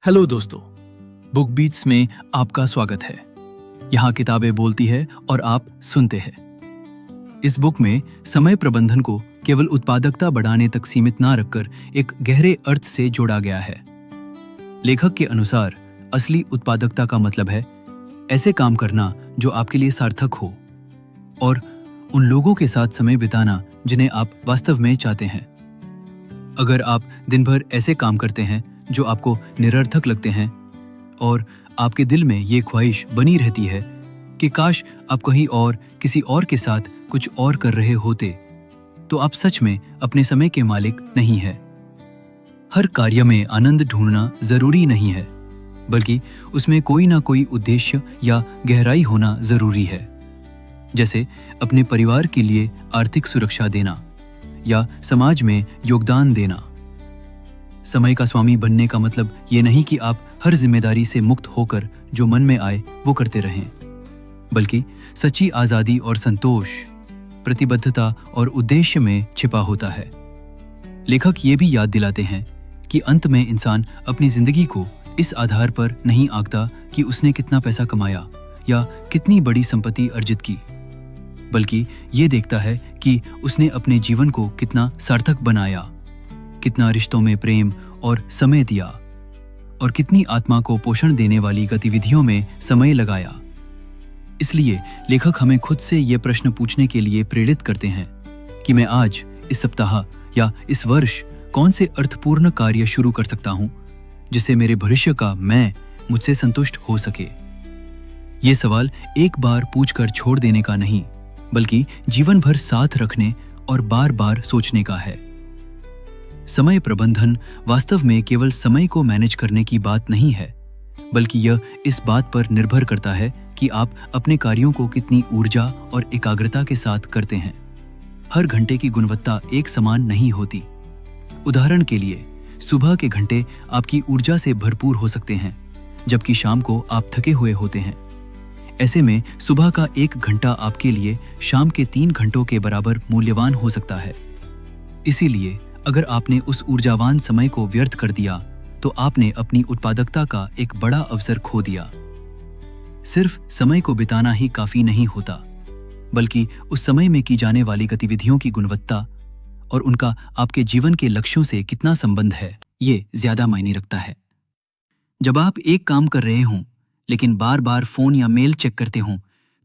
Hello दोस्तों, book beats में आपका स्वागत है। यहाँ किताबें बोलती है और आप सुनते हैं। इस बुक में समय प्रबंधन को केवल उत्पादकता बढ़ाने तक सीमित ना रखकर एक गहरे अर्थ से जोड़ा गया है। लेखक के अनुसार असली उत्पादकता का मतलब है ऐसे काम करना जो आपके लिए सार्थक हो और उन लोगों के साथ समय बिताना जिन्हें आप वास्तव में चाहते हैं। अगर आप दिन भर ऐसे काम करते हैं जो आपको निरर्थक लगते हैं और आपके दिल में ये ख्वाहिश बनी रहती है कि काश आप कहीं और किसी और के साथ कुछ और कर रहे होते, तो आप सच में अपने समय के मालिक नहीं हैं। हर कार्य में आनंद ढूंढना जरूरी नहीं है, बल्कि उसमें कोई ना कोई उद्देश्य या गहराई होना जरूरी है। जैसे अपने परिवार के लिए आर्थिक सुरक्षा देना या समाज में योगदान देना। समय का स्वामी बनने का मतलब ये नहीं कि आप हर जिम्मेदारी से मुक्त होकर जो मन में आए वो करते रहें, बल्कि सच्ची आजादी और संतोष प्रतिबद्धता और उद्देश्य में छिपा होता है। लेखक ये भी याद दिलाते हैं कि अंत में इंसान अपनी जिंदगी को इस आधार पर नहीं आंकता कि उसने कितना पैसा कमाया या कितनी बड़ी संपत्ति अर्जित की, बल्कि ये देखता है कि उसने अपने जीवन को कितना सार्थक बनाया, कितना रिश्तों में प्रेम और समय दिया और कितनी आत्मा को पोषण देने वाली गतिविधियों में समय लगाया। इसलिए लेखक हमें खुद से ये प्रश्न पूछने के लिए प्रेरित करते हैं कि मैं आज, इस सप्ताह या इस वर्ष कौन से अर्थपूर्ण कार्य शुरू कर सकता हूं जिससे मेरे भविष्य का मैं मुझसे संतुष्ट हो सके। ये सवाल एक बार पूछकर छोड़ देने का नहीं, बल्कि जीवन भर साथ रखने और बार बार सोचने का है। समय प्रबंधन वास्तव में केवल समय को मैनेज करने की बात नहीं है, बल्कि यह इस बात पर निर्भर करता है कि आप अपने कार्यों को कितनी ऊर्जा और एकाग्रता के साथ करते हैं। हर घंटे की गुणवत्ता एक समान नहीं होती। उदाहरण के लिए, सुबह के घंटे आपकी ऊर्जा से भरपूर हो सकते हैं, जबकि शाम को आप थके हुए होते हैं। ऐसे में सुबह का 1 घंटा आपके लिए शाम के 3 घंटों के बराबर मूल्यवान हो सकता है। इसीलिए अगर आपने उस ऊर्जावान समय को व्यर्थ कर दिया, तो आपने अपनी उत्पादकता का एक बड़ा अवसर खो दिया। सिर्फ समय को बिताना ही काफी नहीं होता, बल्कि उस समय में की जाने वाली गतिविधियों की गुणवत्ता और उनका आपके जीवन के लक्ष्यों से कितना संबंध है, ये ज्यादा मायने रखता है। जब आप एक काम कर रहे हों लेकिन बार बार फोन या मेल चेक करते हों,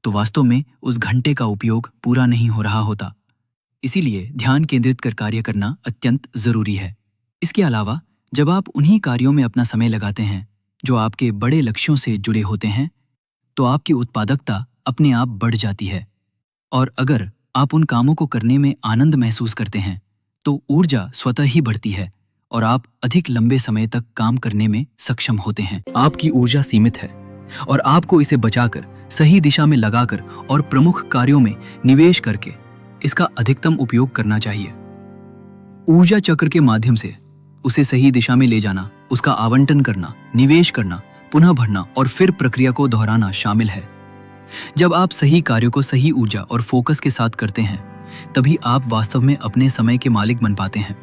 तो वास्तव में उस घंटे का उपयोग पूरा नहीं हो रहा होता। इसीलिए ध्यान केंद्रित कर कार्य करना अत्यंत जरूरी है। इसके अलावा जब आप उन्हीं कार्यों में अपना समय लगाते हैं जो आपके बड़े लक्ष्यों से जुड़े होते हैं, तो आपकी उत्पादकता अपने आप बढ़ जाती है। और अगर आप उन कामों को करने में आनंद महसूस करते हैं, तो ऊर्जा स्वतः ही बढ़ती है और आप अधिक लंबे समय तक काम करने में सक्षम होते हैं। आपकी ऊर्जा सीमित है और आपको इसे बचाकर, सही दिशा में लगाकर और प्रमुख कार्यों में निवेश करके इसका अधिकतम उपयोग करना चाहिए। ऊर्जा चक्र के माध्यम से उसे सही दिशा में ले जाना, उसका आवंटन करना, निवेश करना, पुनः भरना और फिर प्रक्रिया को दोहराना शामिल है। जब आप सही कार्यों को सही ऊर्जा और फोकस के साथ करते हैं, तभी आप वास्तव में अपने समय के मालिक बन पाते हैं।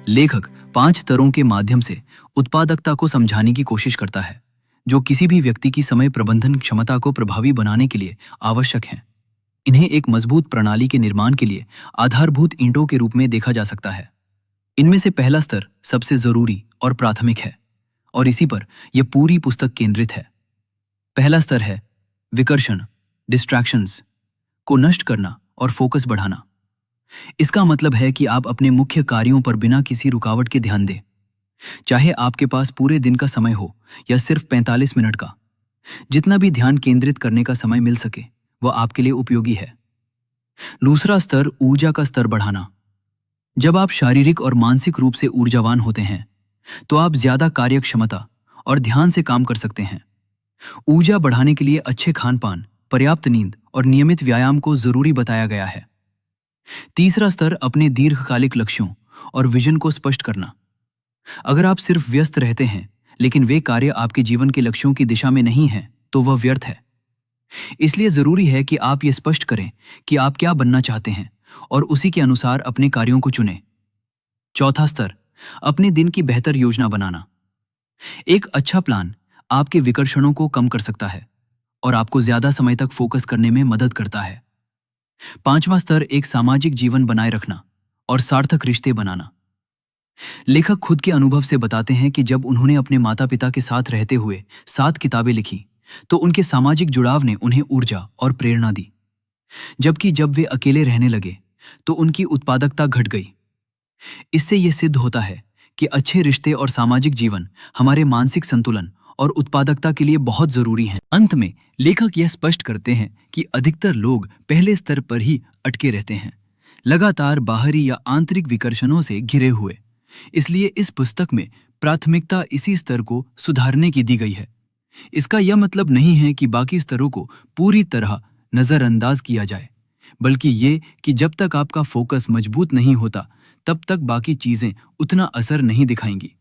लेखक 5 स्तरों के माध्यम से उत्पादकता को समझाने की कोशिश करता है, जो किसी भी व्यक्ति की समय प्रबंधन क्षमता को प्रभावी बनाने के लिए आवश्यक हैं। इन्हें एक मजबूत प्रणाली के निर्माण के लिए आधारभूत ईंटों के रूप में देखा जा सकता है। इनमें से पहला स्तर सबसे जरूरी और प्राथमिक है और इसी पर यह पूरी पुस्तक केंद्रित है। पहला स्तर है विकर्षण, डिस्ट्रैक्शंस को नष्ट करना और फोकस बढ़ाना। इसका मतलब है कि आप अपने मुख्य कार्यों पर बिना किसी रुकावट के ध्यान दें, चाहे आपके पास पूरे दिन का समय हो या सिर्फ 45 मिनट का। जितना भी ध्यान केंद्रित करने का समय मिल सके वह आपके लिए उपयोगी है। दूसरा स्तर ऊर्जा का स्तर बढ़ाना। जब आप शारीरिक और मानसिक रूप से ऊर्जावान होते हैं, तो आप ज्यादा कार्यक्षमता और ध्यान से काम कर सकते हैं। ऊर्जा बढ़ाने के लिए अच्छे खान-पान, पर्याप्त नींद और नियमित व्यायाम को जरूरी बताया गया है। तीसरा स्तर अपने दीर्घकालिक लक्ष्यों और विजन को स्पष्ट करना। अगर आप सिर्फ व्यस्त रहते हैं लेकिन वे कार्य आपके जीवन के लक्ष्यों की दिशा में नहीं हैं, तो वह व्यर्थ है। इसलिए जरूरी है कि आप ये स्पष्ट करें कि आप क्या बनना चाहते हैं और उसी के अनुसार अपने कार्यों को चुनें। चौथा स्तर अपने दिन की बेहतर योजना बनाना। एक अच्छा प्लान आपके विकर्षणों को कम कर सकता है और आपको ज्यादा समय तक फोकस करने में मदद करता है। पांचवा स्तर एक सामाजिक जीवन बनाए रखना और सार्थक रिश्ते बनाना। लेखक खुद के अनुभव से बताते हैं कि जब उन्होंने अपने माता पिता के साथ रहते हुए 7 किताबें लिखी तो उनके सामाजिक जुड़ाव ने उन्हें ऊर्जा और प्रेरणा दी, जबकि जब वे अकेले रहने लगे तो उनकी उत्पादकता घट गई। इससे यह सिद्ध होता है कि अच्छे रिश्ते और सामाजिक जीवन हमारे मानसिक संतुलन और उत्पादकता के लिए बहुत जरूरी हैं। अंत में लेखक यह स्पष्ट करते हैं कि अधिकतर लोग पहले स्तर पर ही अटके रहते हैं, लगातार बाहरी या आंतरिक विकर्षणों से घिरे हुए। इसलिए इस पुस्तक में प्राथमिकता इसी स्तर को सुधारने की दी गई है। इसका यह मतलब नहीं है कि बाकी स्तरों को पूरी तरह नजरअंदाज किया जाए, बल्कि ये कि जब तक आपका फोकस मजबूत नहीं होता तब तक बाकी चीजें उतना असर नहीं दिखाएंगी।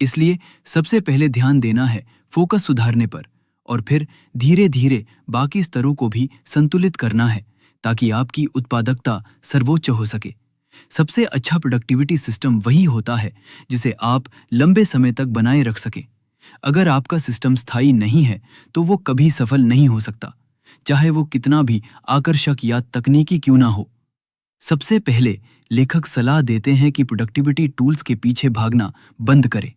इसलिए सबसे पहले ध्यान देना है फोकस सुधारने पर और फिर धीरे धीरे बाकी स्तरों को भी संतुलित करना है ताकि आपकी उत्पादकता सर्वोच्च हो सके। सबसे अच्छा प्रोडक्टिविटी सिस्टम वही होता है जिसे आप लंबे समय तक बनाए रख सकें। अगर आपका सिस्टम स्थायी नहीं है तो वो कभी सफल नहीं हो सकता, चाहे वो कितना भी आकर्षक या तकनीकी क्यों ना हो। सबसे पहले लेखक सलाह देते हैं कि प्रोडक्टिविटी टूल्स के पीछे भागना बंद करें।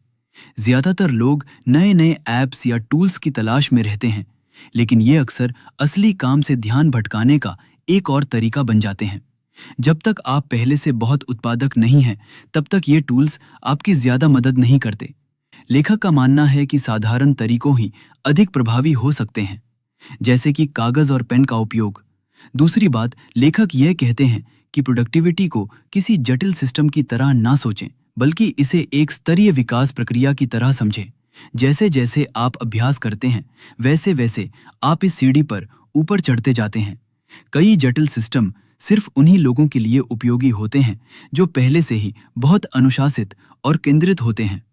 ज्यादातर लोग नए नए ऐप्स या टूल्स की तलाश में रहते हैं, लेकिन ये अक्सर असली काम से ध्यान भटकाने का एक और तरीका बन जाते हैं। जब तक आप पहले से बहुत उत्पादक नहीं हैं, तब तक ये टूल्स आपकी ज्यादा मदद नहीं करते। लेखक का मानना है कि साधारण तरीकों ही अधिक प्रभावी हो सकते हैं, जैसे कि कागज और पेन का उपयोग। दूसरी बात, लेखक यह कहते हैं कि प्रोडक्टिविटी को किसी जटिल सिस्टम की तरह ना सोचें, बल्कि इसे एक स्तरीय विकास प्रक्रिया की तरह समझें। जैसे जैसे आप अभ्यास करते हैं, वैसे वैसे आप इस सीढ़ी पर ऊपर चढ़ते जाते हैं। कई जटिल सिस्टम सिर्फ उन्हीं लोगों के लिए उपयोगी होते हैं जो पहले से ही बहुत अनुशासित और केंद्रित होते हैं।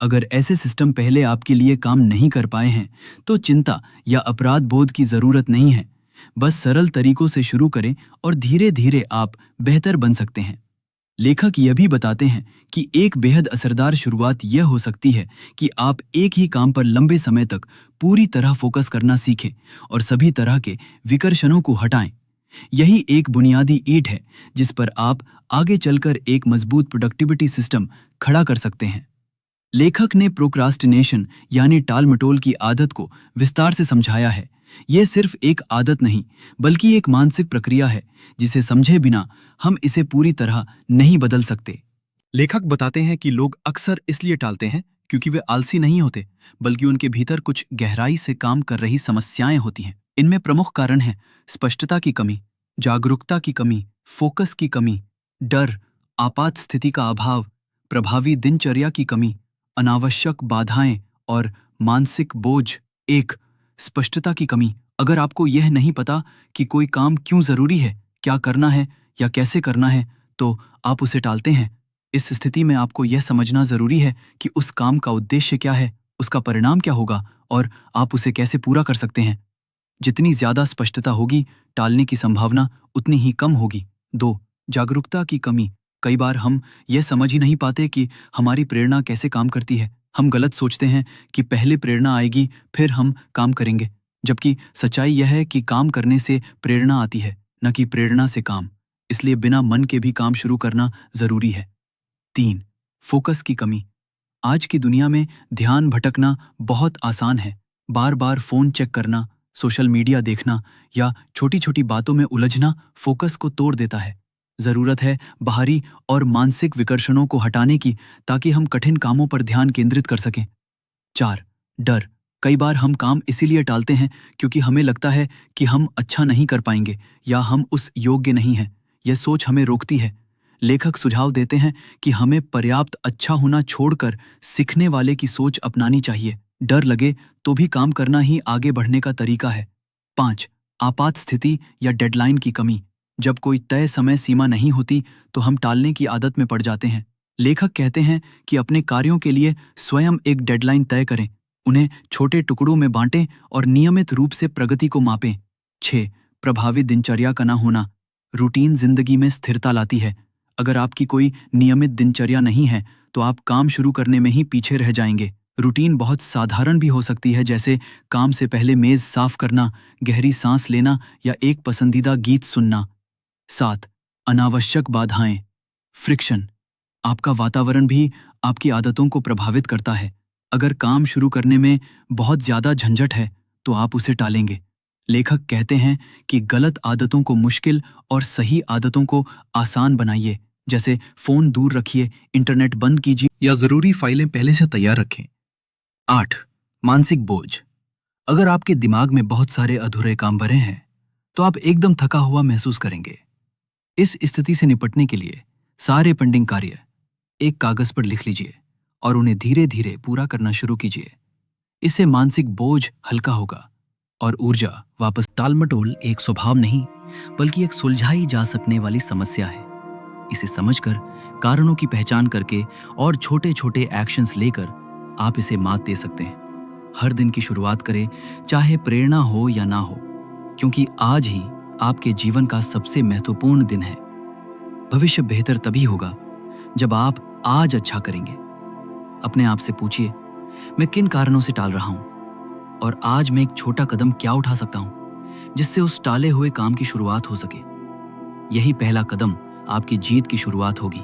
अगर ऐसे सिस्टम पहले आपके लिए काम नहीं कर पाए हैं, तो चिंता या अपराध बोध की जरूरत नहीं है। बस सरल तरीकों से शुरू करें और धीरे धीरे आप बेहतर बन सकते हैं। लेखक यह भी बताते हैं कि एक बेहद असरदार शुरुआत यह हो सकती है कि आप एक ही काम पर लंबे समय तक पूरी तरह फोकस करना सीखें और सभी तरह के विकर्षणों को हटाएं। यही एक बुनियादी ईंट है जिस पर आप आगे चलकर एक मजबूत प्रोडक्टिविटी सिस्टम खड़ा कर सकते हैं। लेखक ने प्रोक्रास्टिनेशन यानी टाल-मटोल की आदत को विस्तार से समझाया है। यह सिर्फ एक आदत नहीं, बल्कि एक मानसिक प्रक्रिया है जिसे समझे बिना हम इसे पूरी तरह नहीं बदल सकते। लेखक बताते हैं कि लोग अक्सर इसलिए टालते हैं क्योंकि वे आलसी नहीं होते, बल्कि उनके भीतर कुछ गहराई से काम कर रही समस्याएं होती हैं। इनमें प्रमुख कारण हैं स्पष्टता की कमी, जागरूकता की कमी, फोकस की कमी, डर, आपात स्थिति का अभाव, प्रभावी दिनचर्या की कमी, अनावश्यक बाधाएं और मानसिक बोझ। एक, स्पष्टता की कमी। अगर आपको यह नहीं पता कि कोई काम क्यों जरूरी है, क्या करना है या कैसे करना है, तो आप उसे टालते हैं। इस स्थिति में आपको यह समझना जरूरी है कि उस काम का उद्देश्य क्या है, उसका परिणाम क्या होगा और आप उसे कैसे पूरा कर सकते हैं। जितनी ज्यादा स्पष्टता होगी, टालने की संभावना उतनी ही कम होगी। 2, जागरूकता की कमी। कई बार हम यह समझ ही नहीं पाते कि हमारी प्रेरणा कैसे काम करती है। हम गलत सोचते हैं कि पहले प्रेरणा आएगी फिर हम काम करेंगे, जबकि सच्चाई यह है कि काम करने से प्रेरणा आती है, न कि प्रेरणा से काम। इसलिए बिना मन के भी काम शुरू करना जरूरी है। 3, फोकस की कमी। आज की दुनिया में ध्यान भटकना बहुत आसान है। बार बार फोन चेक करना, सोशल मीडिया देखना या छोटी छोटी बातों में उलझना फोकस को तोड़ देता है। जरूरत है बाहरी और मानसिक विकर्षणों को हटाने की, ताकि हम कठिन कामों पर ध्यान केंद्रित कर सकें। 4, डर। कई बार हम काम इसीलिए टालते हैं क्योंकि हमें लगता है कि हम अच्छा नहीं कर पाएंगे या हम उस योग्य नहीं हैं। यह सोच हमें रोकती है। लेखक सुझाव देते हैं कि हमें पर्याप्त अच्छा होना छोड़कर सीखने वाले की सोच अपनानी चाहिए। डर लगे तो भी काम करना ही आगे बढ़ने का तरीका है। 5, आपात स्थिति या डेडलाइन की कमी। जब कोई तय समय सीमा नहीं होती तो हम टालने की आदत में पड़ जाते हैं। लेखक कहते हैं कि अपने कार्यों के लिए स्वयं एक डेडलाइन तय करें, उन्हें छोटे टुकड़ों में बांटें और नियमित रूप से प्रगति को मापें। 6, प्रभावी दिनचर्या का ना होना। रूटीन जिंदगी में स्थिरता लाती है। अगर आपकी कोई नियमित दिनचर्या नहीं है तो आप काम शुरू करने में ही पीछे रह जाएंगे। रूटीन बहुत साधारण भी हो सकती है, जैसे काम से पहले मेज साफ करना, गहरी सांस लेना या एक पसंदीदा गीत सुनना। 7. अनावश्यक बाधाएं, फ्रिक्शन। आपका वातावरण भी आपकी आदतों को प्रभावित करता है। अगर काम शुरू करने में बहुत ज्यादा झंझट है तो आप उसे टालेंगे। लेखक कहते हैं कि गलत आदतों को मुश्किल और सही आदतों को आसान बनाइए, जैसे फोन दूर रखिए, इंटरनेट बंद कीजिए या जरूरी फाइलें पहले से तैयार रखें। 8. मानसिक बोझ। अगर आपके दिमाग में बहुत सारे अधूरे काम भरे हैं तो आप एकदम थका हुआ महसूस करेंगे। इस स्थिति से निपटने के लिए सारे पेंडिंग कार्य एक कागज पर लिख लीजिए और उन्हें धीरे धीरे पूरा करना शुरू कीजिए। इससे मानसिक बोझ हल्का होगा और ऊर्जा वापस। टालमटोल एक स्वभाव नहीं, बल्कि एक सुलझाई जा सकने वाली समस्या है। इसे समझकर, कारणों की पहचान करके और छोटे छोटे एक्शंस लेकर आप इसे मात दे सकते हैं। हर दिन की शुरुआत करें, चाहे प्रेरणा हो या ना हो, क्योंकि आज ही आपके जीवन का सबसे महत्वपूर्ण दिन है। भविष्य बेहतर तभी होगा जब आप आज अच्छा करेंगे। अपने आप से पूछिए, मैं किन कारणों से टाल रहा हूं और आज मैं एक छोटा कदम क्या उठा सकता हूं जिससे उस टाले हुए काम की शुरुआत हो सके। यही पहला कदम आपकी जीत की शुरुआत होगी।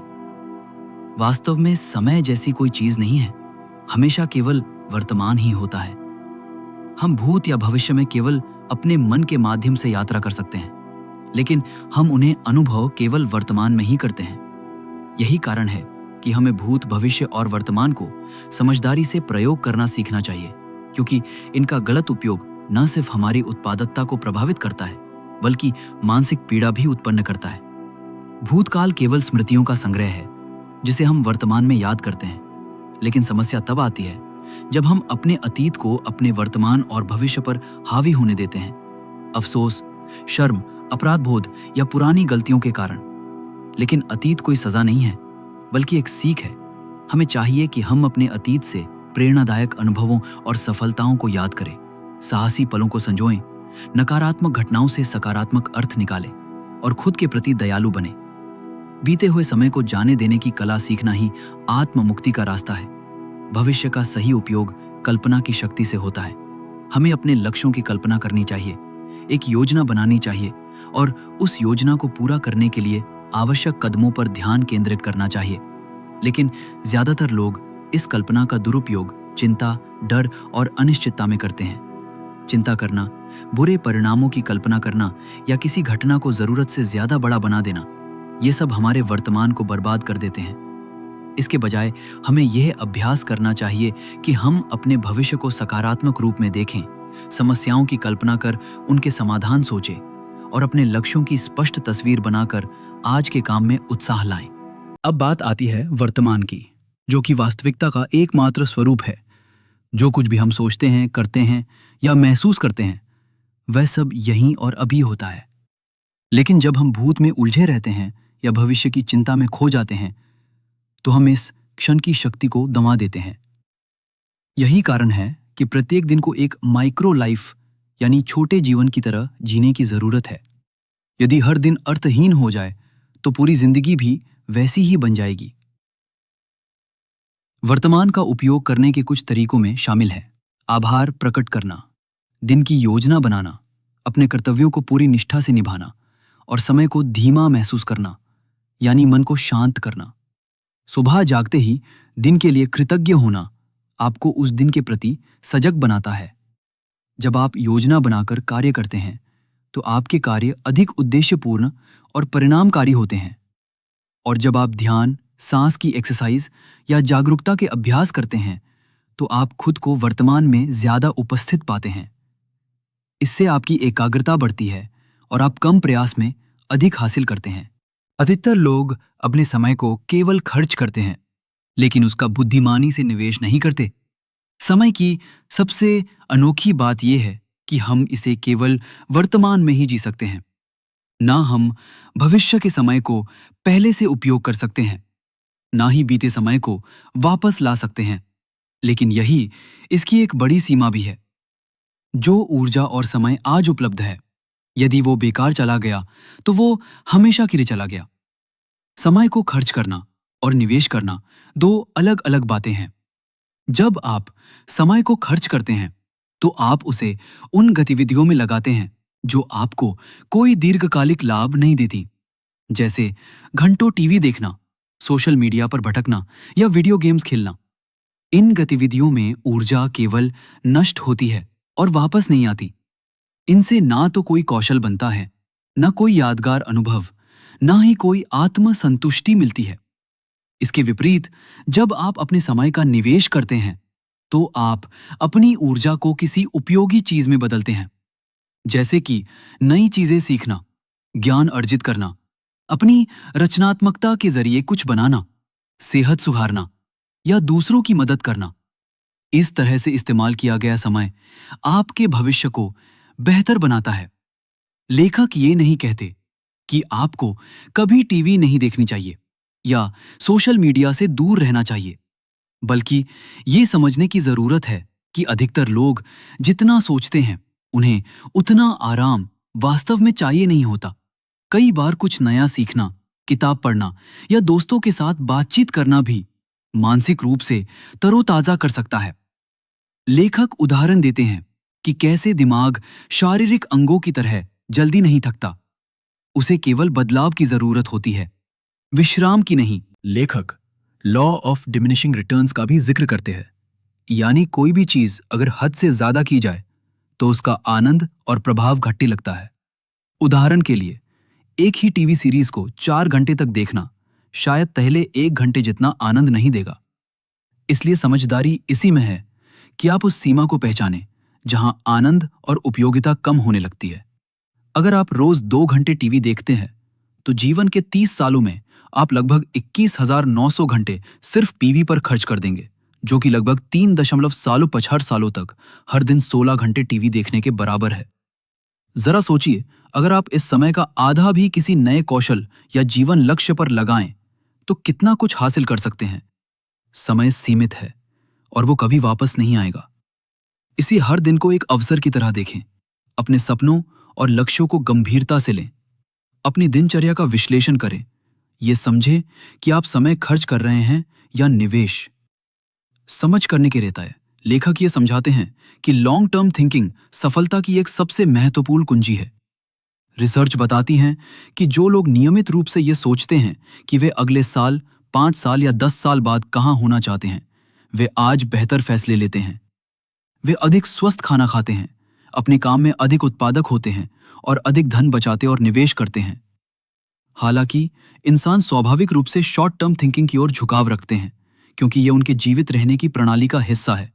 वास्तव में समय जैसी कोई चीज नहीं है, हमेशा केवल वर्तमान ही होता है। हम भूत या भविष्य में केवल अपने मन के माध्यम से यात्रा कर सकते हैं, लेकिन हम उन्हें अनुभव केवल वर्तमान में ही करते हैं। यही कारण है कि हमें भूत, भविष्य और वर्तमान को समझदारी से प्रयोग करना सीखना चाहिए, क्योंकि इनका गलत उपयोग न सिर्फ हमारी उत्पादकता को प्रभावित करता है, बल्कि मानसिक पीड़ा भी उत्पन्न करता है। भूतकाल केवल स्मृतियों का संग्रह है जिसे हम वर्तमान में याद करते हैं, लेकिन समस्या तब आती है जब हम अपने अतीत को अपने वर्तमान और भविष्य पर हावी होने देते हैं। अफसोस, शर्म, अपराध बोध या पुरानी गलतियों के कारण। लेकिन अतीत कोई सजा नहीं है, बल्कि एक सीख है। हमें चाहिए कि हम अपने अतीत से प्रेरणादायक अनुभवों और सफलताओं को याद करें, साहसी पलों को संजोएं, नकारात्मक घटनाओं से सकारात्मक अर्थ निकालें और खुद के प्रति दयालु बने। बीते हुए समय को जाने देने की कला सीखना ही आत्म मुक्ति का रास्ता है। भविष्य का सही उपयोग कल्पना की शक्ति से होता है। हमें अपने लक्ष्यों की कल्पना करनी चाहिए, एक योजना बनानी चाहिए और उस योजना को पूरा करने के लिए आवश्यक कदमों पर ध्यान केंद्रित करना चाहिए। लेकिन ज्यादातर लोग इस कल्पना का दुरुपयोग चिंता, डर और अनिश्चितता में करते हैं। चिंता करना, बुरे परिणामों की कल्पना करना या किसी घटना को जरूरत से ज्यादा बड़ा बना देना, ये सब हमारे वर्तमान को बर्बाद कर देते हैं। इसके बजाय हमें यह अभ्यास करना चाहिए कि हम अपने भविष्य को सकारात्मक रूप में देखें, समस्याओं की कल्पना कर उनके समाधान सोचें और अपने लक्ष्यों की स्पष्ट तस्वीर बनाकर आज के काम में उत्साह लाएं। अब बात आती है वर्तमान की, जो कि वास्तविकता का एकमात्र स्वरूप है। जो कुछ भी हम सोचते हैं, करते हैं या महसूस करते हैं, वह सब यहीं और अभी होता है। लेकिन जब हम भूत में उलझे रहते हैं या भविष्य की चिंता में खो जाते हैं, तो हम इस क्षण की शक्ति को गंवा देते हैं। यही कारण है कि प्रत्येक दिन को एक माइक्रो लाइफ यानी छोटे जीवन की तरह जीने की जरूरत है। यदि हर दिन अर्थहीन हो जाए तो पूरी जिंदगी भी वैसी ही बन जाएगी। वर्तमान का उपयोग करने के कुछ तरीकों में शामिल है आभार प्रकट करना, दिन की योजना बनाना, अपने कर्तव्यों को पूरी निष्ठा से निभाना और समय को धीमा महसूस करना, यानी मन को शांत करना। सुबह जागते ही दिन के लिए कृतज्ञ होना आपको उस दिन के प्रति सजग बनाता है। जब आप योजना बनाकर कार्य करते हैं तो आपके कार्य अधिक उद्देश्यपूर्ण और परिणामकारी होते हैं। और जब आप ध्यान, सांस की एक्सरसाइज या जागरूकता के अभ्यास करते हैं तो आप खुद को वर्तमान में ज्यादा उपस्थित पाते हैं। इससे आपकी एकाग्रता बढ़ती है और आप कम प्रयास में अधिक हासिल करते हैं। अधिकतर लोग अपने समय को केवल खर्च करते हैं, लेकिन उसका बुद्धिमानी से निवेश नहीं करते। समय की सबसे अनोखी बात यह है कि हम इसे केवल वर्तमान में ही जी सकते हैं। ना हम भविष्य के समय को पहले से उपयोग कर सकते हैं, ना ही बीते समय को वापस ला सकते हैं। लेकिन यही इसकी एक बड़ी सीमा भी है। जो ऊर्जा और समय आज उपलब्ध है, यदि वो बेकार चला गया तो वो हमेशा के लिए चला गया। समय को खर्च करना और निवेश करना दो अलग अलग बातें हैं। जब आप समय को खर्च करते हैं तो आप उसे उन गतिविधियों में लगाते हैं जो आपको कोई दीर्घकालिक लाभ नहीं देती, जैसे घंटों टीवी देखना, सोशल मीडिया पर भटकना या वीडियो गेम्स खेलना। इन गतिविधियों में ऊर्जा केवल नष्ट होती है और वापस नहीं आती। इनसे ना तो कोई कौशल बनता है, ना कोई यादगार अनुभव, ना ही कोई आत्म संतुष्टि मिलती है। इसके विपरीत, जब आप अपने समय का निवेश करते हैं तो आप अपनी ऊर्जा को किसी उपयोगी चीज में बदलते हैं, जैसे कि नई चीजें सीखना, ज्ञान अर्जित करना, अपनी रचनात्मकता के जरिए कुछ बनाना, सेहत सुधारना या दूसरों की मदद करना। इस तरह से इस्तेमाल किया गया समय आपके भविष्य को बेहतर बनाता है। लेखक ये नहीं कहते कि आपको कभी टीवी नहीं देखनी चाहिए या सोशल मीडिया से दूर रहना चाहिए, बल्कि ये समझने की जरूरत है कि अधिकतर लोग जितना सोचते हैं उन्हें उतना आराम वास्तव में चाहिए नहीं होता। कई बार कुछ नया सीखना, किताब पढ़ना या दोस्तों के साथ बातचीत करना भी मानसिक रूप से तरोताजा कर सकता है। लेखक उदाहरण देते हैं कि कैसे दिमाग शारीरिक अंगों की तरह जल्दी नहीं थकता, उसे केवल बदलाव की जरूरत होती है, विश्राम की नहीं। लेखक लॉ ऑफ डिमिनिशिंग रिटर्न्स का भी जिक्र करते हैं, यानी कोई भी चीज अगर हद से ज्यादा की जाए तो उसका आनंद और प्रभाव घटने लगता है। उदाहरण के लिए, एक ही टीवी सीरीज को 4 घंटे तक देखना शायद पहले 1 घंटे जितना आनंद नहीं देगा। इसलिए समझदारी इसी में है कि आप उस सीमा को पहचानें जहां आनंद और उपयोगिता कम होने लगती है। अगर आप रोज 2 घंटे टीवी देखते हैं तो जीवन के 30 सालों में आप लगभग 21,900 घंटे सिर्फ टीवी पर खर्च कर देंगे, जो कि लगभग 3.65 सालों तक हर दिन 16 घंटे टीवी देखने के बराबर है। जरा सोचिए, अगर आप इस समय का आधा भी किसी नए कौशल या जीवन लक्ष्य पर लगाएं तो कितना कुछ हासिल कर सकते हैं। समय सीमित है और वो कभी वापस नहीं आएगा। इसी हर दिन को एक अवसर की तरह देखें। अपने सपनों और लक्ष्यों को गंभीरता से लें। अपनी दिनचर्या का विश्लेषण करें। ये समझें कि आप समय खर्च कर रहे हैं या निवेश। समझ करने के रहता है। लेखक ये समझाते हैं कि लॉन्ग टर्म थिंकिंग सफलता की एक सबसे महत्वपूर्ण कुंजी है। रिसर्च बताती हैं कि जो लोग नियमित रूप से ये सोचते हैं कि वे अगले साल, 5 साल या 10 साल बाद कहाँ होना चाहते हैं, वे आज बेहतर फैसले लेते हैं। वे अधिक स्वस्थ खाना खाते हैं, अपने काम में अधिक उत्पादक होते हैं और अधिक धन बचाते और निवेश करते हैं। हालांकि इंसान स्वाभाविक रूप से शॉर्ट टर्म थिंकिंग की ओर झुकाव रखते हैं, क्योंकि ये उनके जीवित रहने की प्रणाली का हिस्सा है।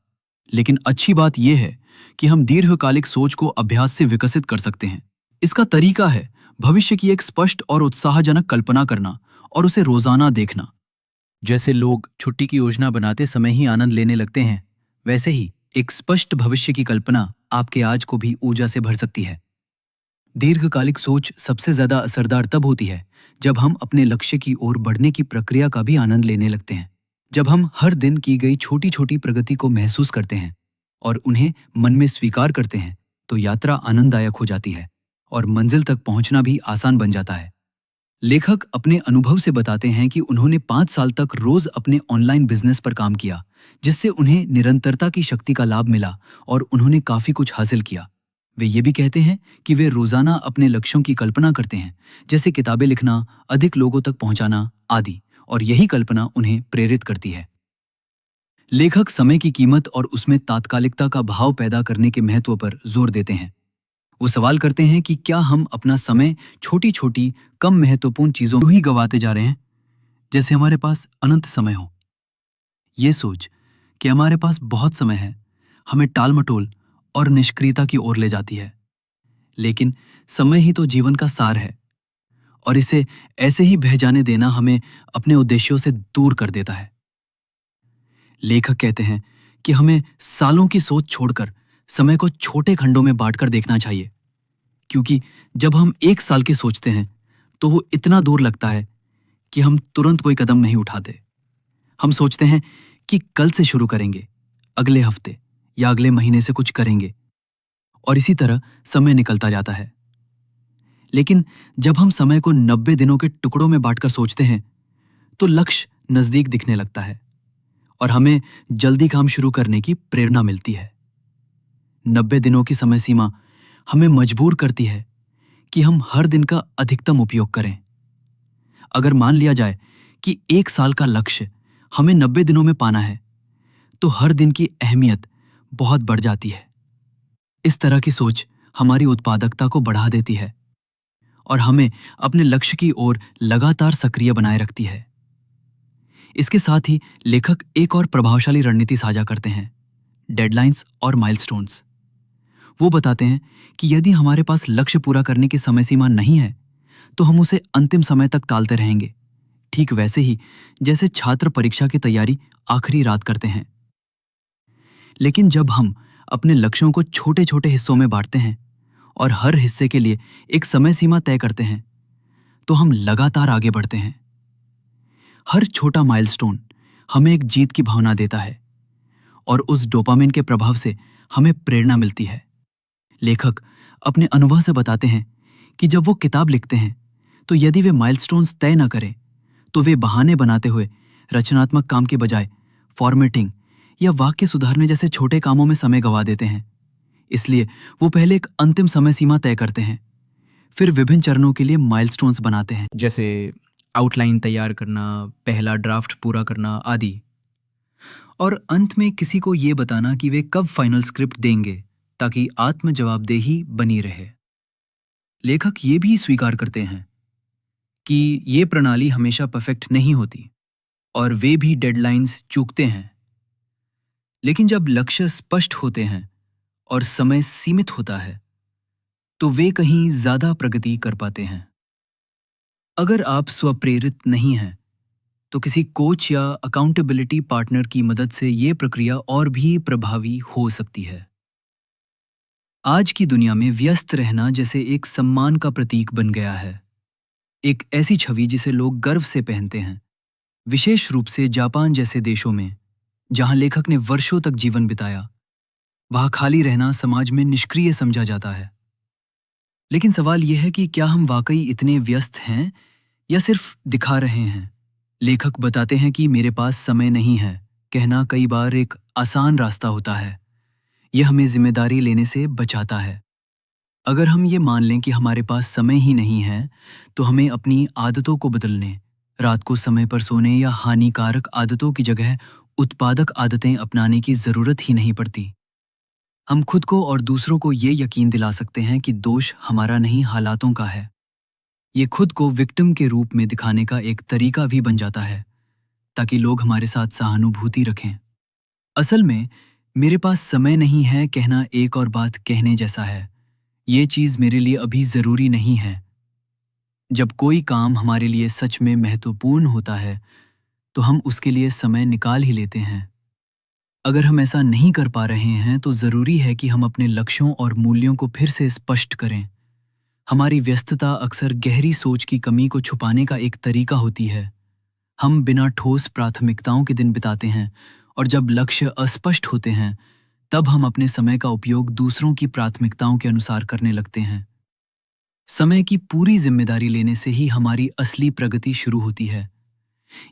लेकिन अच्छी बात यह है कि हम दीर्घकालिक सोच को अभ्यास से विकसित कर सकते हैं। इसका तरीका है भविष्य की एक स्पष्ट और उत्साहजनक कल्पना करना और उसे रोजाना देखना। जैसे लोग छुट्टी की योजना बनाते समय ही आनंद लेने लगते हैं, वैसे ही एक स्पष्ट भविष्य की कल्पना आपके आज को भी ऊर्जा से भर सकती है। दीर्घकालिक सोच सबसे ज्यादा असरदार तब होती है जब हम अपने लक्ष्य की ओर बढ़ने की प्रक्रिया का भी आनंद लेने लगते हैं। जब हम हर दिन की गई छोटी छोटी प्रगति को महसूस करते हैं और उन्हें मन में स्वीकार करते हैं, तो यात्रा आनंददायक हो जाती है और मंजिल तक पहुंचना भी आसान बन जाता है। लेखक अपने अनुभव से बताते हैं कि उन्होंने 5 साल तक रोज अपने ऑनलाइन बिजनेस पर काम किया, जिससे उन्हें निरंतरता की शक्ति का लाभ मिला और उन्होंने काफी कुछ हासिल किया। वे ये भी कहते हैं कि वे रोजाना अपने लक्ष्यों की कल्पना करते हैं, जैसे किताबें लिखना, अधिक लोगों तक पहुंचाना आदि, और यही कल्पना उन्हें प्रेरित करती है। लेखक समय की कीमत और उसमें तात्कालिकता का भाव पैदा करने के महत्व पर जोर देते हैं। वो सवाल करते हैं कि क्या हम अपना समय छोटी छोटी कम महत्वपूर्ण चीजों में ही गंवाते जा रहे हैं, जैसे हमारे पास अनंत समय हो। ये सोच कि हमारे पास बहुत समय है हमें टालमटोल और निष्क्रियता की ओर ले जाती है। लेकिन समय ही तो जीवन का सार है और इसे ऐसे ही बह जाने देना हमें अपने उद्देश्यों से दूर कर देता है। लेखक कहते हैं कि हमें सालों की सोच छोड़कर समय को छोटे खंडों में बांटकर देखना चाहिए, क्योंकि जब हम 1 साल की सोचते हैं तो वो इतना दूर लगता है कि हम तुरंत कोई कदम नहीं उठाते। हम सोचते हैं कि कल से शुरू करेंगे, अगले हफ्ते या अगले महीने से कुछ करेंगे, और इसी तरह समय निकलता जाता है। लेकिन जब हम समय को 90 दिनों के टुकड़ों में बांटकर सोचते हैं तो लक्ष्य नजदीक दिखने लगता है और हमें जल्दी काम शुरू करने की प्रेरणा मिलती है। 90 दिनों की समय सीमा हमें मजबूर करती है कि हम हर दिन का अधिकतम उपयोग करें। अगर मान लिया जाए कि 1 साल का लक्ष्य हमें 90 दिनों में पाना है, तो हर दिन की अहमियत बहुत बढ़ जाती है। इस तरह की सोच हमारी उत्पादकता को बढ़ा देती है और हमें अपने लक्ष्य की ओर लगातार सक्रिय बनाए रखती है। इसके साथ ही लेखक एक और प्रभावशाली रणनीति साझा करते हैं, डेडलाइंस और माइलस्टोन्स। वो बताते हैं कि यदि हमारे पास लक्ष्य पूरा करने की समय सीमा नहीं है, तो हम उसे अंतिम समय तक टालते रहेंगे, ठीक वैसे ही जैसे छात्र परीक्षा की तैयारी आखिरी रात करते हैं। लेकिन जब हम अपने लक्ष्यों को छोटे छोटे हिस्सों में बांटते हैं और हर हिस्से के लिए एक समय सीमा तय करते हैं, तो हम लगातार आगे बढ़ते हैं। हर छोटा माइलस्टोन हमें एक जीत की भावना देता है और उस डोपामिन के प्रभाव से हमें प्रेरणा मिलती है। लेखक अपने अनुभव से बताते हैं कि जब वो किताब लिखते हैं, तो यदि वे माइलस्टोन्स तय न करें, तो वे बहाने बनाते हुए रचनात्मक काम के बजाय फॉर्मेटिंग या वाक्य सुधारने जैसे छोटे कामों में समय गंवा देते हैं। इसलिए वो पहले एक अंतिम समय सीमा तय करते हैं, फिर विभिन्न चरणों के लिए माइलस्टोन्स बनाते हैं, जैसे आउटलाइन तैयार करना, पहला ड्राफ्ट पूरा करना आदि। और अंत में किसी को ये बताना कि वे कब फाइनल स्क्रिप्ट देंगे, ताकि आत्म जवाबदेही बनी रहे। लेखक ये भी स्वीकार करते हैं कि ये प्रणाली हमेशा परफेक्ट नहीं होती और वे भी डेडलाइंस चूकते हैं। लेकिन जब लक्ष्य स्पष्ट होते हैं और समय सीमित होता है, तो वे कहीं ज्यादा प्रगति कर पाते हैं। अगर आप स्वप्रेरित नहीं हैं, तो किसी कोच या अकाउंटेबिलिटी पार्टनर की मदद से ये प्रक्रिया और भी प्रभावी हो सकती है। आज की दुनिया में व्यस्त रहना जैसे एक सम्मान का प्रतीक बन गया है, एक ऐसी छवि जिसे लोग गर्व से पहनते हैं, विशेष रूप से जापान जैसे देशों में, जहां लेखक ने वर्षों तक जीवन बिताया। वहां खाली रहना समाज में निष्क्रिय समझा जाता है। लेकिन सवाल यह है कि क्या हम वाकई इतने व्यस्त हैं या सिर्फ दिखा रहे हैं? लेखक बताते हैं कि मेरे पास समय नहीं है कहना कई बार एक आसान रास्ता होता है। यह हमें जिम्मेदारी लेने से बचाता है। अगर हम ये मान लें कि हमारे पास समय ही नहीं है, तो हमें अपनी आदतों को बदलने, रात को समय पर सोने या हानिकारक आदतों की जगह उत्पादक आदतें अपनाने की जरूरत ही नहीं पड़ती। हम खुद को और दूसरों को ये यकीन दिला सकते हैं कि दोष हमारा नहीं, हालातों का है। ये खुद को विक्टिम के रूप में दिखाने का एक तरीका भी बन जाता है, ताकि लोग हमारे साथ सहानुभूति रखें। असल में मेरे पास समय नहीं है कहना एक और बात कहने जैसा है, ये चीज मेरे लिए अभी जरूरी नहीं है। जब कोई काम हमारे लिए सच में महत्वपूर्ण होता है, तो हम उसके लिए समय निकाल ही लेते हैं। अगर हम ऐसा नहीं कर पा रहे हैं, तो जरूरी है कि हम अपने लक्ष्यों और मूल्यों को फिर से स्पष्ट करें। हमारी व्यस्तता अक्सर गहरी सोच की कमी को छुपाने का एक तरीका होती है। हम बिना ठोस प्राथमिकताओं के दिन बिताते हैं, और जब लक्ष्य अस्पष्ट होते हैं, तब हम अपने समय का उपयोग दूसरों की प्राथमिकताओं के अनुसार करने लगते हैं। समय की पूरी जिम्मेदारी लेने से ही हमारी असली प्रगति शुरू होती है।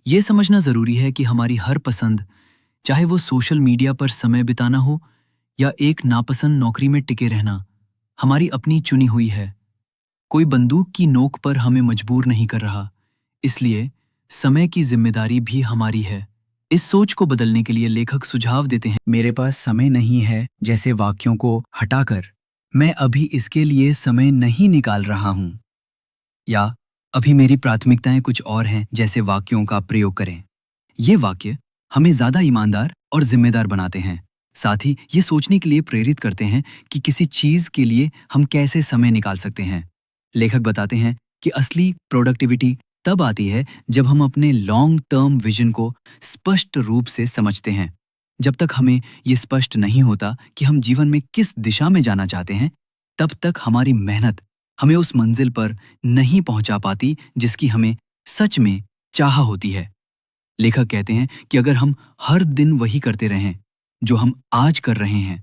ये समझना जरूरी है कि हमारी हर पसंद, चाहे वो सोशल मीडिया पर समय बिताना हो या एक नापसंद नौकरी में टिके रहना, हमारी अपनी चुनी हुई है। कोई बंदूक की नोक पर हमें मजबूर नहीं कर रहा, इसलिए समय की जिम्मेदारी भी हमारी है। इस सोच को बदलने के लिए लेखक सुझाव देते हैं, मेरे पास समय नहीं है जैसे वाक्यों को हटाकर मैं अभी इसके लिए समय नहीं निकाल रहा हूं, या अभी मेरी प्राथमिकताएं कुछ और हैं जैसे वाक्यों का प्रयोग करें। ये वाक्य हमें ज्यादा ईमानदार और जिम्मेदार बनाते हैं। साथ ही ये सोचने के लिए प्रेरित करते हैं कि किसी चीज के लिए हम कैसे समय निकाल सकते हैं। लेखक बताते हैं कि असली प्रोडक्टिविटी तब आती है जब हम अपने लॉन्ग टर्म विजन को स्पष्ट रूप से समझते हैं। जब तक हमें ये स्पष्ट नहीं होता कि हम जीवन में किस दिशा में जाना चाहते हैं, तब तक हमारी मेहनत हमें उस मंजिल पर नहीं पहुंचा पाती जिसकी हमें सच में चाह होती है। लेखक कहते हैं कि अगर हम हर दिन वही करते रहें जो हम आज कर रहे हैं,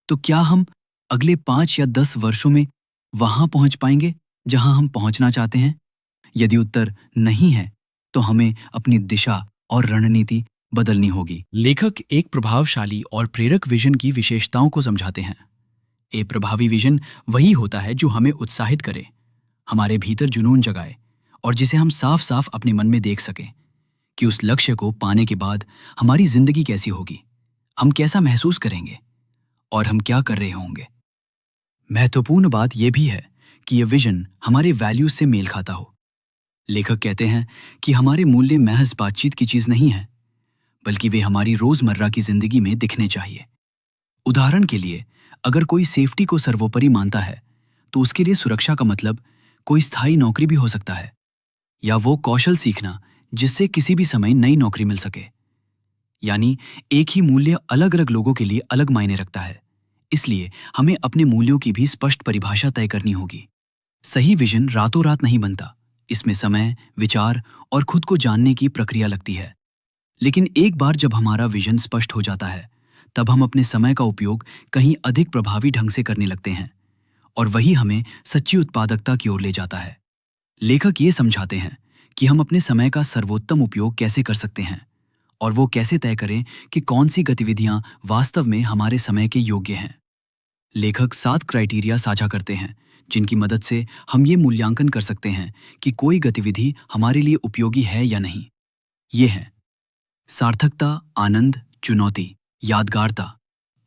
तो क्या हम अगले 5 या 10 वर्षों में वहां पहुंच पाएंगे जहां हम पहुंचना चाहते हैं? यदि उत्तर नहीं है, तो हमें अपनी दिशा और रणनीति बदलनी होगी। लेखक एक प्रभावशाली और प्रेरक विजन की विशेषताओं को समझाते हैं। एक प्रभावी विजन वही होता है जो हमें उत्साहित करे, हमारे भीतर जुनून जगाए और जिसे हम साफ साफ अपने मन में देख सकें कि उस लक्ष्य को पाने के बाद हमारी जिंदगी कैसी होगी, हम कैसा महसूस करेंगे और हम क्या कर रहे होंगे। महत्वपूर्ण बात यह भी है कि यह विजन हमारे वैल्यूज से मेल खाता हो। लेखक कहते हैं कि हमारे मूल्य महज बातचीत की चीज नहीं है, बल्कि वे हमारी रोजमर्रा की जिंदगी में दिखने चाहिए। उदाहरण के लिए, अगर कोई सेफ्टी को सर्वोपरि मानता है तो उसके लिए सुरक्षा का मतलब कोई स्थायी नौकरी भी हो सकता है, या वो कौशल सीखना जिससे किसी भी समय नई नौकरी मिल सके। यानी एक ही मूल्य अलग अलग लोगों के लिए अलग मायने रखता है। इसलिए हमें अपने मूल्यों की भी स्पष्ट परिभाषा तय करनी होगी। सही विजन रातों रात नहीं बनता, इसमें समय, विचार और खुद को जानने की प्रक्रिया लगती है। लेकिन एक बार जब हमारा विजन स्पष्ट हो जाता है, तब हम अपने समय का उपयोग कहीं अधिक प्रभावी ढंग से करने लगते हैं, और वही हमें सच्ची उत्पादकता की ओर ले जाता है। लेखक ये समझाते हैं कि हम अपने समय का सर्वोत्तम उपयोग कैसे कर सकते हैं, और वो कैसे तय करें कि कौन सी गतिविधियां वास्तव में हमारे समय के योग्य हैं। लेखक 7 क्राइटेरिया साझा करते हैं जिनकी मदद से हम ये मूल्यांकन कर सकते हैं कि कोई गतिविधि हमारे लिए उपयोगी है या नहीं। ये हैं: सार्थकता, आनंद, चुनौती, यादगारता,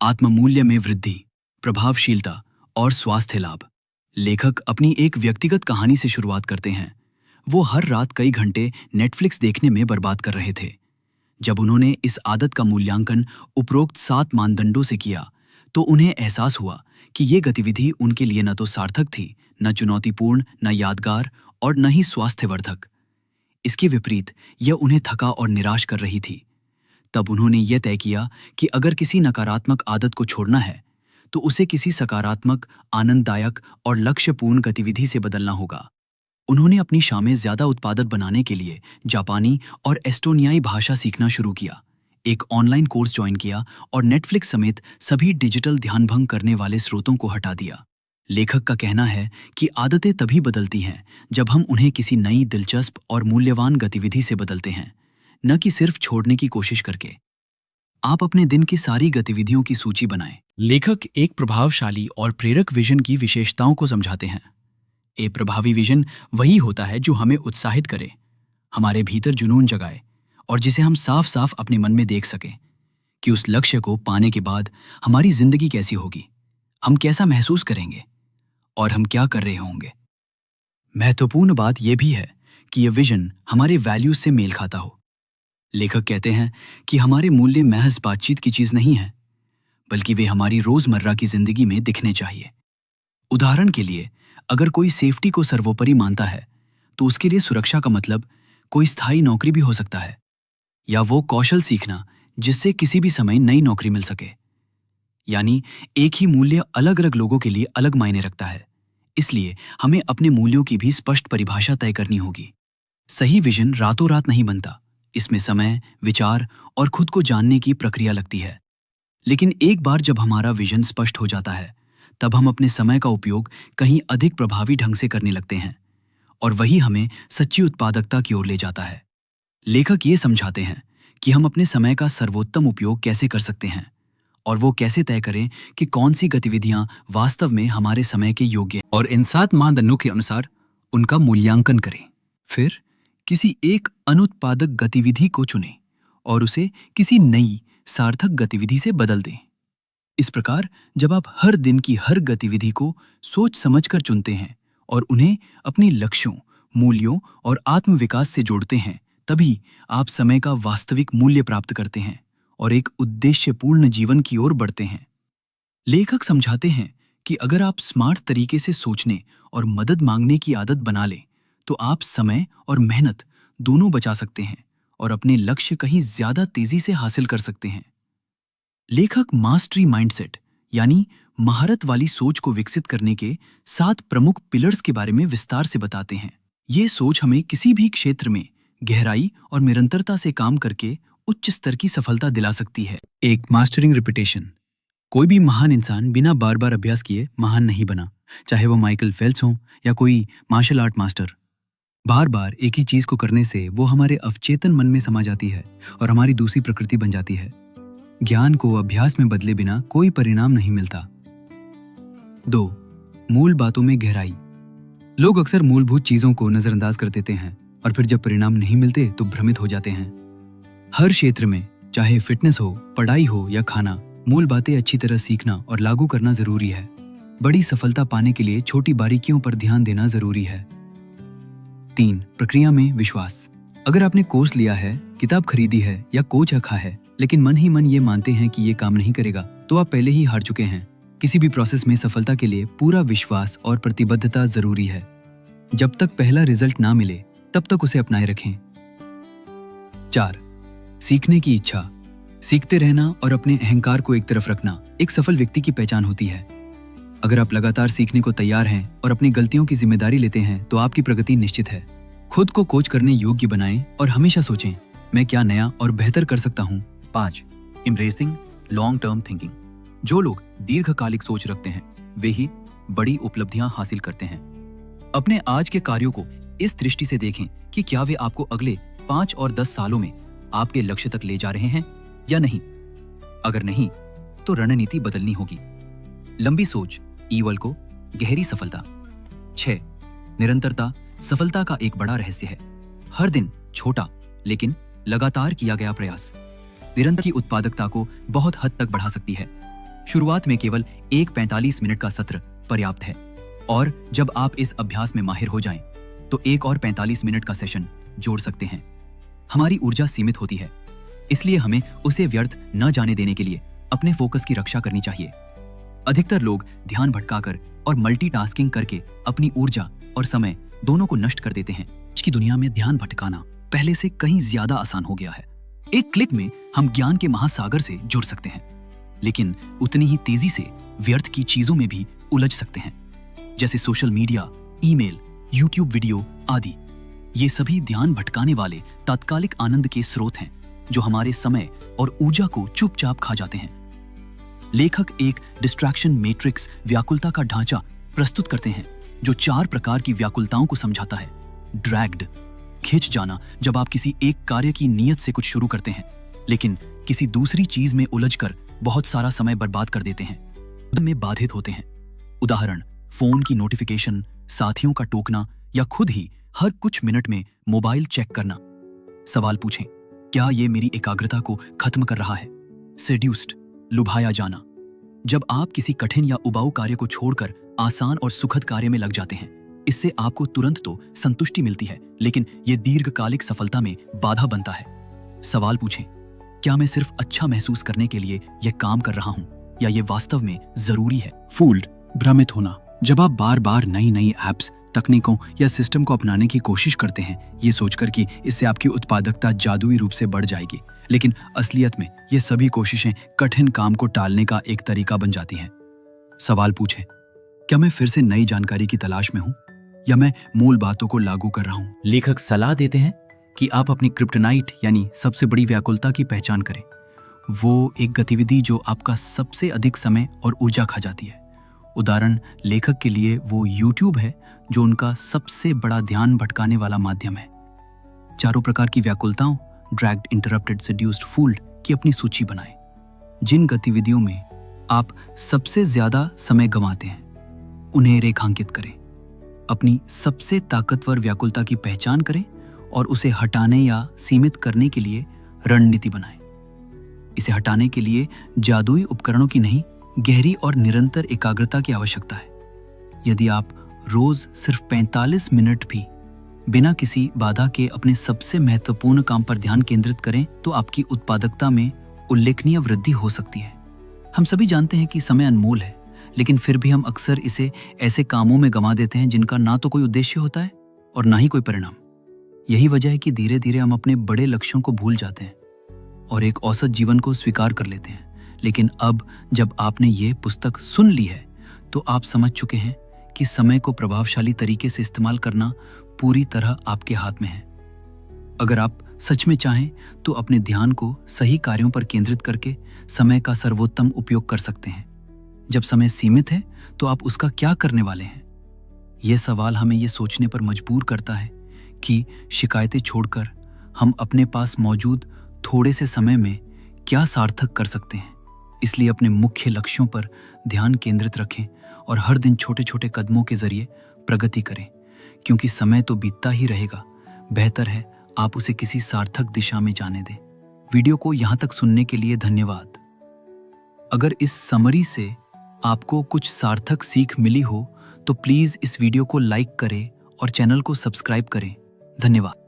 आत्ममूल्य में वृद्धि, प्रभावशीलता और स्वास्थ्य लाभ। लेखक अपनी एक व्यक्तिगत कहानी से शुरुआत करते हैं। वो हर रात कई घंटे नेटफ्लिक्स देखने में बर्बाद कर रहे थे। जब उन्होंने इस आदत का मूल्यांकन उपरोक्त 7 मानदंडों से किया, तो उन्हें एहसास हुआ कि ये गतिविधि उनके लिए न तो सार्थक थी, न चुनौतीपूर्ण, न यादगार और न ही स्वास्थ्यवर्धक। इसके विपरीत यह उन्हें थका और निराश कर रही थी। तब उन्होंने यह तय किया कि अगर किसी नकारात्मक आदत को छोड़ना है, तो उसे किसी सकारात्मक, आनंददायक और लक्ष्यपूर्ण गतिविधि से बदलना होगा। उन्होंने अपनी शामें ज्यादा उत्पादक बनाने के लिए जापानी और एस्टोनियाई भाषा सीखना शुरू किया, एक ऑनलाइन कोर्स ज्वाइन किया और नेटफ्लिक्स समेत सभी डिजिटल ध्यानभंग करने वाले स्रोतों को हटा दिया। लेखक का कहना है कि आदतें तभी बदलती हैं जब हम उन्हें किसी नई, दिलचस्प और मूल्यवान गतिविधि से बदलते हैं, न कि सिर्फ छोड़ने की कोशिश करके। आप अपने दिन की सारी गतिविधियों की सूची बनाएं। लेखक एक प्रभावशाली और प्रेरक विजन की विशेषताओं को समझाते हैं। एक प्रभावी विजन वही होता है जो हमें उत्साहित करे, हमारे भीतर जुनून जगाए और जिसे हम साफ साफ अपने मन में देख सकें कि उस लक्ष्य को पाने के बाद हमारी जिंदगी कैसी होगी, हम कैसा महसूस करेंगे और हम क्या कर रहे होंगे। महत्वपूर्ण बात यह भी है कि यह विजन हमारे वैल्यूज से मेल खाता हो। लेखक कहते हैं कि हमारे मूल्य महज बातचीत की चीज नहीं है, बल्कि वे हमारी रोजमर्रा की जिंदगी में दिखने चाहिए। उदाहरण के लिए, अगर कोई सेफ्टी को सर्वोपरि मानता है तो उसके लिए सुरक्षा का मतलब कोई स्थायी नौकरी भी हो सकता है, या वो कौशल सीखना जिससे किसी भी समय नई नौकरी मिल सके। यानी एक ही मूल्य अलग अलग लोगों के लिए अलग मायने रखता है। इसलिए हमें अपने मूल्यों की भी स्पष्ट परिभाषा तय करनी होगी। सही विजन रातों रात नहीं बनता, इसमें समय, विचार और खुद को जानने की प्रक्रिया लगती है। लेकिन एक बार जब हमारा विजन स्पष्ट हो जाता है, तब हम अपने समय का उपयोग कहीं अधिक प्रभावी ढंग से करने लगते हैं, और वही हमें सच्ची उत्पादकता की ओर ले जाता है। लेखक ये समझाते हैं कि हम अपने समय का सर्वोत्तम उपयोग कैसे कर सकते हैं, और वो कैसे तय करें कि कौन सी गतिविधियां वास्तव में हमारे समय के योग्य हैं, और इन 7 मानदंडों के अनुसार उनका मूल्यांकन करें। फिर किसी एक अनुत्पादक गतिविधि को चुनें और उसे किसी नई, सार्थक गतिविधि से बदल दें। इस प्रकार जब आप हर दिन की हर गतिविधि को सोच समझकर चुनते हैं और उन्हें अपने लक्ष्यों, मूल्यों और आत्मविकास से जोड़ते हैं, तभी आप समय का वास्तविक मूल्य प्राप्त करते हैं और एक उद्देश्यपूर्ण जीवन की ओर बढ़ते हैं। लेखक समझाते हैं कि अगर आप स्मार्ट तरीके से सोचने और मदद मांगने की आदत बना लें, तो आप समय और मेहनत दोनों बचा सकते हैं और अपने लक्ष्य कहीं ज्यादा तेजी से हासिल कर सकते हैं। लेखक मास्टरी माइंडसेट यानी महारत वाली सोच को विकसित करने के 7 प्रमुख पिलर्स के बारे में विस्तार से बताते हैं। ये सोच हमें किसी भी क्षेत्र में गहराई और निरंतरता से काम करके उच्च स्तर की सफलता दिला सकती है। एक, मास्टरिंग रिपीटेशन। कोई भी महान इंसान बिना बार बार अभ्यास किए महान नहीं बना, चाहे वो माइकल फेल्प्स हो या कोई मार्शल आर्ट मास्टर। बार बार एक ही चीज को करने से वो हमारे अवचेतन मन में समा जाती है और हमारी दूसरी प्रकृति बन जाती है। ज्ञान को अभ्यास में बदले बिना कोई परिणाम नहीं मिलता। 2. मूल बातों में गहराई। लोग अक्सर मूलभूत चीजों को नजरअंदाज कर देते हैं और फिर जब परिणाम नहीं मिलते तो भ्रमित हो जाते हैं। हर क्षेत्र में, चाहे फिटनेस हो, पढ़ाई हो या खाना, मूल बातें अच्छी तरह सीखना और लागू करना जरूरी है। बड़ी सफलता पाने के लिए छोटी बारीकियों पर ध्यान देना जरूरी है। 3. प्रक्रिया में विश्वास। अगर आपने कोर्स लिया है, किताब खरीदी है या कोच रखा है, लेकिन मन ही मन ये मानते हैं कि ये काम नहीं करेगा, तो आप पहले ही हार चुके हैं। किसी भी प्रोसेस में सफलता के लिए पूरा विश्वास और प्रतिबद्धता जरूरी है। जब तक पहला रिजल्ट ना मिले तब तक उसे अपनाए रखें। 4. सीखने की इच्छा। सीखते रहना और अपने अहंकार को एक तरफ रखना एक सफल व्यक्ति की पहचान होती है। अगर आप लगातार सीखने को तैयार हैं और अपनी गलतियों की जिम्मेदारी लेते हैं तो आपकी प्रगति निश्चित है। खुद को कोच करने योग्य बनाएं और हमेशा सोचें, मैं क्या नया और बेहतर कर सकता हूँ। 5. Embracing long term thinking. जो लोग दीर्घकालिक सोच रखते हैं वे ही बड़ी उपलब्धियां हासिल करते हैं। अपने आज के कार्यों को इस दृष्टि से देखें कि क्या वे आपको अगले 5 और 10 सालों में आपके लक्ष्य तक ले जा रहे हैं या नहीं। अगर नहीं तो रणनीति बदलनी होगी। लंबी सोच ईवल को गहरी सफलता। 6. निरंतरता सफलता का एक बड़ा रहस्य है। हर दिन छोटा लेकिन लगातार किया गया प्रयास निरंतर की उत्पादकता को बहुत हद तक बढ़ा सकती है। शुरुआत में केवल एक 45 मिनट का सत्र पर्याप्त है और जब आप इस अभ्यास में माहिर हो जाएं, तो एक और 45 मिनट का सेशन जोड़ सकते हैं। हमारी ऊर्जा सीमित होती है, इसलिए हमें उसे व्यर्थ न जाने देने के लिए अपने फोकस की रक्षा करनी चाहिए। अधिकतर लोग ध्यान भटकाकर और मल्टीटास्किंग करके अपनी ऊर्जा और समय दोनों को नष्ट कर देते हैं। आज की दुनिया में ध्यान भटकाना पहले से कहीं ज्यादा आसान हो गया है। एक क्लिक में हम ज्ञान के महासागर से जुड़ सकते हैं, लेकिन उतनी ही तेजी से व्यर्थ की चीजों में भी उलझ सकते हैं, जैसे social media, email, YouTube video आदि। ये सभी ध्यान भटकाने वाले तात्कालिक आनंद के स्रोत हैं जो हमारे समय और ऊर्जा को चुपचाप खा जाते हैं। लेखक एक डिस्ट्रैक्शन मैट्रिक्स व्याकुलता का ढांचा प्रस्तुत करते हैं जो 4 प्रकार की व्याकुलताओं को समझाता है। ड्रैग्ड, खिंच जाना, जब आप किसी एक कार्य की नीयत से कुछ शुरू करते हैं लेकिन किसी दूसरी चीज में उलझकर बहुत सारा समय बर्बाद कर देते हैं, में बाधित होते हैं। उदाहरण, फोन की नोटिफिकेशन, साथियों का टोकना या खुद ही हर कुछ मिनट में मोबाइल चेक करना। सवाल पूछें, क्या ये मेरी एकाग्रता को खत्म कर रहा है। सेड्यूस्ड, लुभाया जाना, जब आप किसी कठिन या उबाऊ कार्य को छोड़कर आसान और सुखद कार्य में लग जाते हैं। इससे आपको तुरंत तो संतुष्टि मिलती है, लेकिन यह दीर्घकालिक सफलता में बाधा बनता है। सवाल पूछें, क्या मैं सिर्फ अच्छा महसूस करने के लिए यह काम कर रहा हूं या यह वास्तव में जरूरी है। फूल्ड, भ्रमित होना, जब आप बार बार नई नई ऐप्स, तकनीकों या सिस्टम को अपनाने की कोशिश करते हैं ये सोचकर कि इससे आपकी उत्पादकता जादुई रूप से बढ़ जाएगी, लेकिन असलियत में ये सभी कोशिशें कठिन काम को टालने का एक तरीका बन जाती हैं। सवाल पूछें, क्या मैं फिर से नई जानकारी की तलाश में हूं या मैं मूल बातों को लागू कर रहा हूं। लेखक सलाह देते हैं कि आप अपनी क्रिप्टोनाइट यानी सबसे बड़ी व्याकुलता की पहचान करें। वो एक गतिविधि जो आपका सबसे अधिक समय और ऊर्जा खा जाती है। उदाहरण, लेखक के लिए वो YouTube है जो उनका सबसे बड़ा ध्यान भटकाने वाला माध्यम है। 4 प्रकार की व्याकुलताओं, ड्रैग्ड, इंटरप्टेड, सेड्यूस्ड, फूल्ड की अपनी सूची बनाएं। जिन गतिविधियों में आप सबसे ज्यादा समय गंवाते हैं उन्हें रेखांकित करें। अपनी सबसे ताकतवर व्याकुलता की पहचान करें और उसे हटाने या सीमित करने के लिए रणनीति बनाएं। इसे हटाने के लिए जादुई उपकरणों की नहीं, गहरी और निरंतर एकाग्रता की आवश्यकता है। यदि आप रोज सिर्फ 45 मिनट भी बिना किसी बाधा के अपने सबसे महत्वपूर्ण काम पर ध्यान केंद्रित करें तो आपकी उत्पादकता में उल्लेखनीय वृद्धि हो सकती है। हम सभी जानते हैं कि समय अनमोल है, लेकिन फिर भी हम अक्सर इसे ऐसे कामों में गंवा देते हैं जिनका ना तो कोई उद्देश्य होता है और ना ही कोई परिणाम। यही वजह है कि धीरे धीरे हम अपने बड़े लक्ष्यों को भूल जाते हैं और एक औसत जीवन को स्वीकार कर लेते हैं। लेकिन अब जब आपने ये पुस्तक सुन ली है तो आप समझ चुके हैं कि समय को प्रभावशाली तरीके से इस्तेमाल करना पूरी तरह आपके हाथ में है। अगर आप सच में चाहें तो अपने ध्यान को सही कार्यों पर केंद्रित करके समय का सर्वोत्तम उपयोग कर सकते हैं। जब समय सीमित है तो आप उसका क्या करने वाले हैं? यह सवाल हमें ये सोचने पर मजबूर करता है कि शिकायतें छोड़कर हम अपने पास मौजूद थोड़े से समय में क्या सार्थक कर सकते हैं। इसलिए अपने मुख्य लक्ष्यों पर ध्यान केंद्रित रखें और हर दिन छोटे छोटे कदमों के जरिए प्रगति करें, क्योंकि समय तो बीतता ही रहेगा। बेहतर है आप उसे किसी सार्थक दिशा में जाने दें। वीडियो को यहाँ तक सुनने के लिए धन्यवाद। अगर इस समरी से आपको कुछ सार्थक सीख मिली हो तो प्लीज़ इस वीडियो को लाइक करें और चैनल को सब्सक्राइब करें। धन्यवाद।